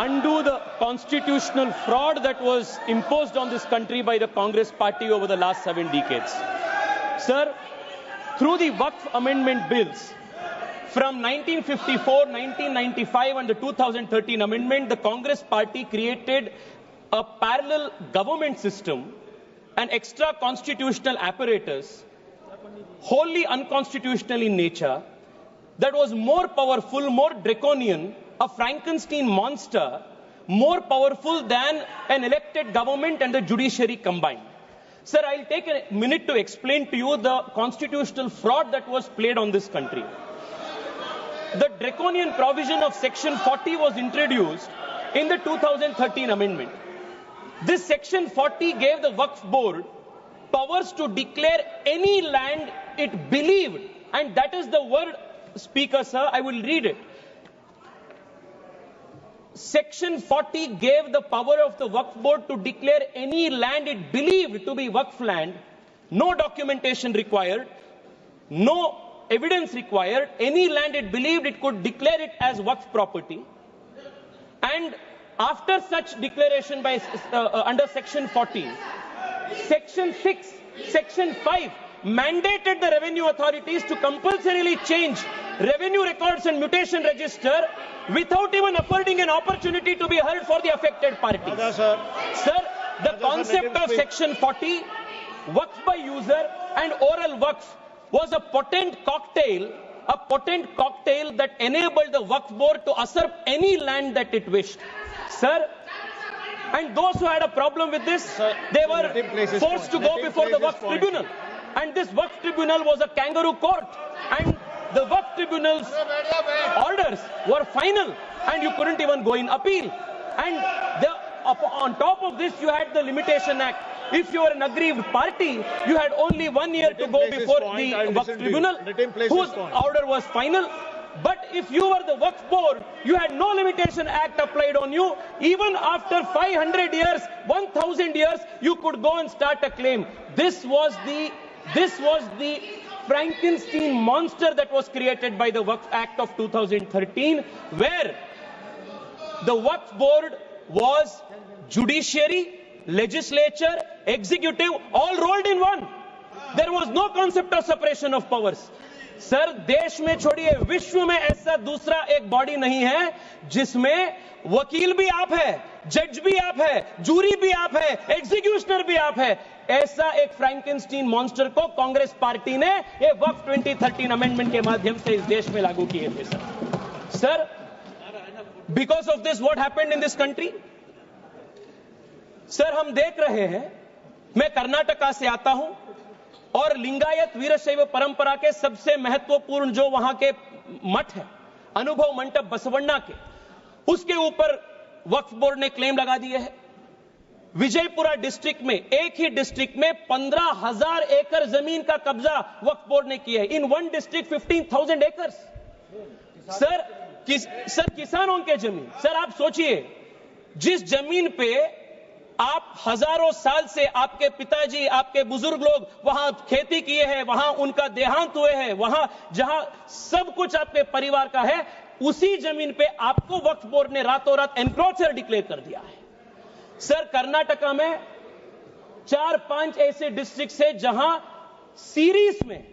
undo the constitutional fraud that was imposed on this country by the Congress party over the last 7 decades. Sir, through the Waqf amendment bills, from 1954, 1995 and the 2013 amendment, the Congress party created a parallel government system, an extra constitutional apparatus, wholly unconstitutional in nature, that was more powerful, more draconian, a Frankenstein monster, more powerful than an elected government and the judiciary combined. Sir, I'll take a minute to explain to you the constitutional fraud that was played on this country. The draconian provision of Section 40 was introduced in the 2013 amendment. This Section 40 gave the Waqf Board powers to declare any land it believed, and that is the word, Speaker, sir, I will read it. Section 40 gave the power of the Waqf Board to declare any land it believed to be Waqf land, no documentation required, no evidence required, any land it believed it could declare it as Waqf property. And after such declaration by under Section 40, Section 6, Section 5 mandated the revenue authorities to compulsorily change revenue records and mutation register without even affording an opportunity to be heard for the affected parties. Sir, the concept of Section 40, Waqf by user and oral Waqf, was a potent cocktail that enabled the Waqf Board to usurp any land that it wished. Sir, and those who had a problem with this, they were forced to go before the Waqf Tribunal. And this Waqf Tribunal was a kangaroo court. And the Waqf Tribunal's orders were final, and you couldn't even go in appeal. And on top of this, you had the Limitation Act. If you were an aggrieved party, you had only 1 year to go before the Waqf Tribunal, whose order was final. But if you were the Waqf Board, you had no Limitation Act applied on you. Even after 500 years, 1,000 years, you could go and start a claim. This was the Frankenstein monster that was created by the Waqf Act of 2013, where the Waqf Board was judiciary, legislature, executive, all rolled in one. There was no concept of separation of powers. Sir, देश में छोड़िए, विश्व में ऐसा दूसरा एक body नहीं है जिसमें वकील भी आप है, जज भी आप है, जूरी भी आप है, एग्जीक्यूशनर भी आप है. ऐसा एक फ्रैंकेनस्टीन मॉन्स्टर को कांग्रेस पार्टी ने ये वक्फ 2013 अमेंडमेंट के माध्यम से इस देश में लागू किए थे. Sir, because of this what happened in this country? Sir, हम देख रहे हैं, मैं कर्नाटका से आता हूं और लिंगायत वीरशैव परंपरा के सबसे महत्वपूर्ण जो वहां के मठ है, अनुभव मंडप बसवण्णा के, उसके ऊपर वक्फ बोर्ड ने क्लेम लगा दिए है. विजयपुरा डिस्ट्रिक्ट में, एक ही डिस्ट्रिक्ट में 15,000 एकड़ जमीन का कब्जा वक्फ बोर्ड ने किया है. In one district 15,000 acres. Sir, किसानों के जमीन. सर, आप सोचिए, जिस जमीन पे आप हजारों साल से आपके पिताजी, आपके बुजुर्ग लोग वहां खेती किए हैं, वहां उनका देहांत हुए हैं, वहां जहां सब कुछ आपके परिवार का है, उसी जमीन पे आपको वक्फ बोर्ड ने रातों रात एनक्रोचर डिक्लेयर कर दिया है. सर, कर्नाटका में 4-5 ऐसे डिस्ट्रिक्ट है जहां सीरीज में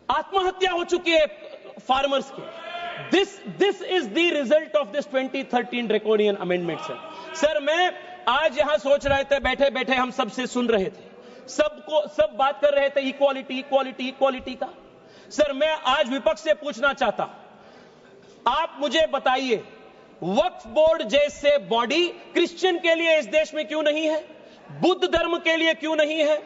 आत्महत्या हो चुकी है फार्मर्स के. This is the result of this 2013 draconian amendment. Sir, मैं आज यहां सोच रहे थे, बैठे बैठे हम सबसे सुन रहे थे, सब बात कर रहे थे इक्वालिटी इक्वालिटी इक्वालिटी का. सर, मैं आज विपक्ष से पूछना चाहता, आप मुझे बताइए, वक्फ बोर्ड जैसे बॉडी क्रिश्चियन के लिए इस देश में क्यों नहीं है? बुद्ध धर्म के लिए क्यों नहीं है?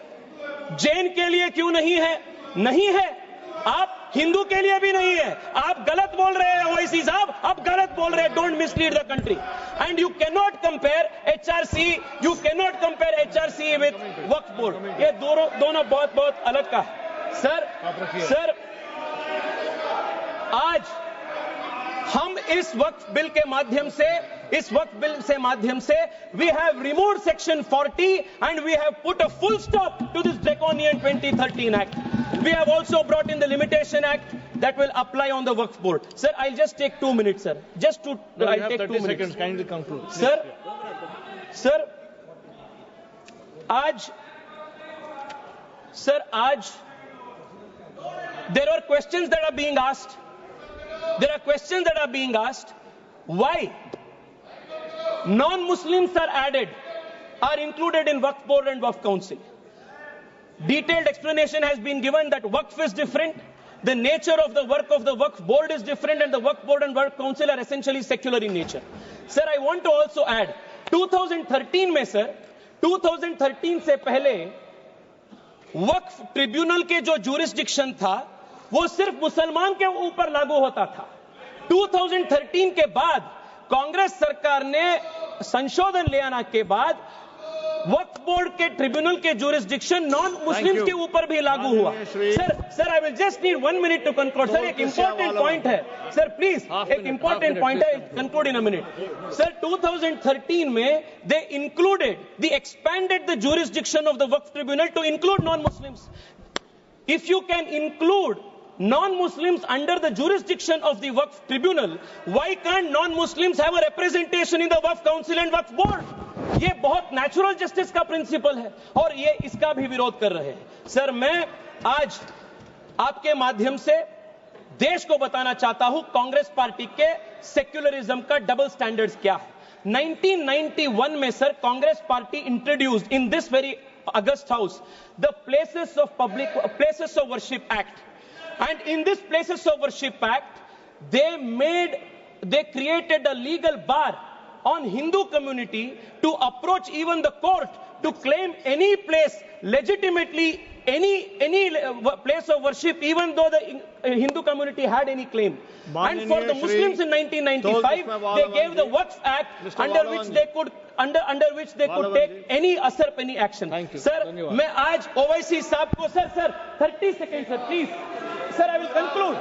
जैन के लिए क्यों नहीं है? नहीं है. आप हिंदू के लिए भी नहीं है. आप गलत बोल रहे हैं ओवैसी साहब, आप गलत बोल रहे हैं. Don't mislead the country. And you cannot compare HRC with Waqf board. ये दोनों बहुत बहुत अलग का है. सर, आज हम इस वक्फ बिल के माध्यम से इस वक्फ बिल से माध्यम से we have removed section 40 and we have put a full stop to this draconian 2013 act. We have also brought in the limitation act that will apply on the Waqf board. Sir, I'll just take 2 minutes, sir. Just to, No, I'll you have take 30 2 minutes. seconds. Kindly conclude. Sir, आज there are questions that are being asked. There are questions that are being asked. Why non-Muslims are included in Waqf board and Waqf council? Detailed explanation has been given that Waqf is different. The nature of the work of the Waqf board is different, and the Waqf board and Waqf council are essentially secular in nature. Sir, I want to also add, 2013 में sir, 2013 से पहले वक्फ tribunal के जो jurisdiction था वो सिर्फ मुसलमान के ऊपर लागू होता था। 2013 के बाद कांग्रेस सरकार ने संशोधन ले आने के बाद वक्फ बोर्ड के ट्रिब्यूनल के जुरिस्डिक्शन नॉन मुस्लिम्स के ऊपर भी लागू हुआ। Sir I will just need 1 minute to conclude. Sir एक इंपॉर्टेंट पॉइंट है सर, प्लीज एक इंपॉर्टेंट पॉइंट है, conclude in a minute. Sir 2013 में they included the expanded the jurisdiction of the Waqf tribunal to include non Muslims. If you can include non-Muslims under the jurisdiction of the Waqf Tribunal, why can't non-Muslims have a representation in the Waqf Council and Waqf Board? ये बहुत natural justice का principal है और ये इसका भी विरोध कर रहे हैं। सर मैं आज आपके माध्यम से देश को बताना चाहता हूं कांग्रेस पार्टी के सेक्युलरिज्म का डबल स्टैंडर्ड्स क्या है। 1991 में sir Congress party introduced in this very August house the places of worship act, and in this places of worship act they created a legal bar on Hindu community to approach even the court to claim any place legitimately, any place of worship, even though the Hindu community had any claim. And for the Muslims in 1995 they gave the Waqf Act under which they could take any asar any action. Sir मैं आज OIC साहब को sir 30 seconds sir please sir I will conclude.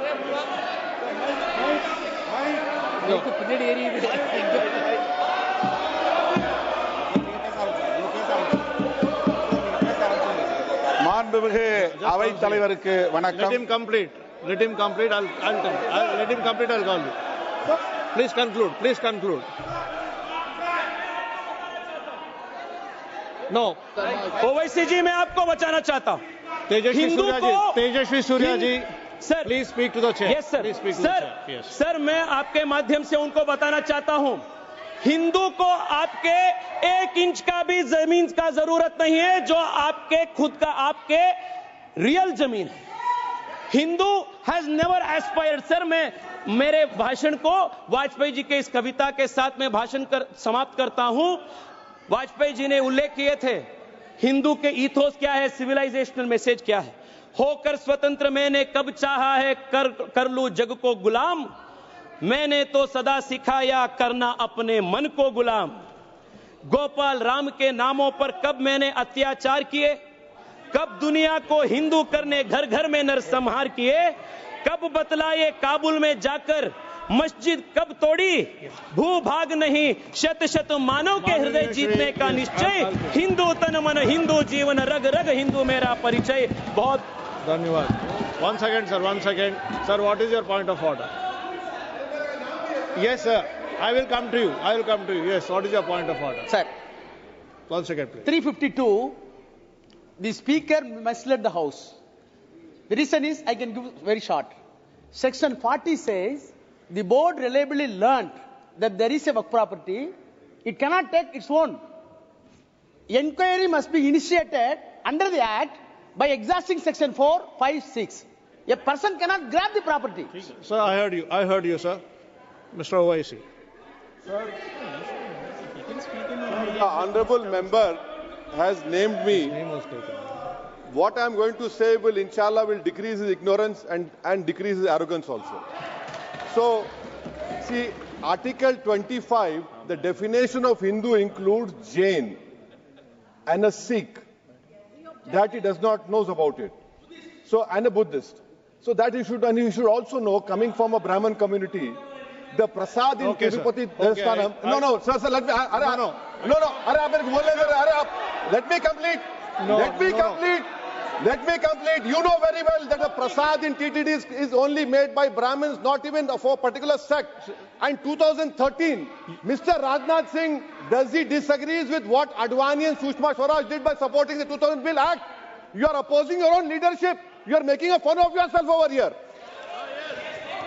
மாண்புமிகு அவைத் தலைவருக்கு வணக்கம். Let him complete. I'll let him complete. I'll call you. Please conclude. No. OIC जी मैं आपको बचाना चाहता हूं। Tejasvi Surya ji sir please speak to the chair. Yes sir sir मैं आपके माध्यम से उनको बताना चाहता हूं हिंदू को आपके 1 इंच का भी जमीन का जरूरत नहीं है जो आपके खुद का आपके रियल जमीन है। Hindu has never aspired. Sir मैं मेरे भाषण को वाजपेयी जी के इस कविता के साथ में भाषण समाप्त करता हूं। वाजपेयी जी ने उल्लेख किए थे हिंदू के ईथोस क्या है, सिविलाइजेशनल मैसेज क्या है। होकर स्वतंत्र मैंने कब चाहा है कर लूं जग को गुलाम, मैंने तो सदा सिखाया करना अपने मन को गुलाम। गोपाल राम के नामों पर कब मैंने अत्याचार किए, कब दुनिया को हिंदू करने घर घर में नरसंहार किए, कब बतलाए काबुल में जाकर मस्जिद कब तोड़ी, भूभाग नहीं शत शत मानव के हृदय जीतने का निश्चय, हिंदू तन मन हिंदू जीवन रग रग हिंदू मेरा परिचय। बहुत धन्यवाद। One second sir, what is your point of order? Yes sir, I will come to you. Yes, what is your point of order? Sir, 1 second please. 352, the speaker misled the house. The reason is, I can give very short. Section 40 says the board reliably learnt that there is a work property, it cannot take its own. Enquiry must be initiated under the act by exhausting section 4, 5, 6. A person cannot grab the property. Sir, I heard you sir. Mr. OIC. Sir, the honorable member has named me. Name was taken. What I am going to say will inshallah decrease his ignorance and decrease his arrogance also. So, see, Article 25, the definition of Hindu includes Jain and a Sikh, that he does not knows about it. So, and a Buddhist. So that he should also know, coming from a Brahmin community, the prasad in Okay, sir. Tirupati Okay, Devasthanam. No, sir, let me. No. Let me complete. Let me complete. You know very well that the prasad in TTD is only made by Brahmins, not even for a particular sect. And 2013, Mr. Rajnath Singh, does he disagrees with what Advani and Sushma Swaraj did by supporting the 2000 Bill Act? You are opposing your own leadership. You are making a fun of yourself over here.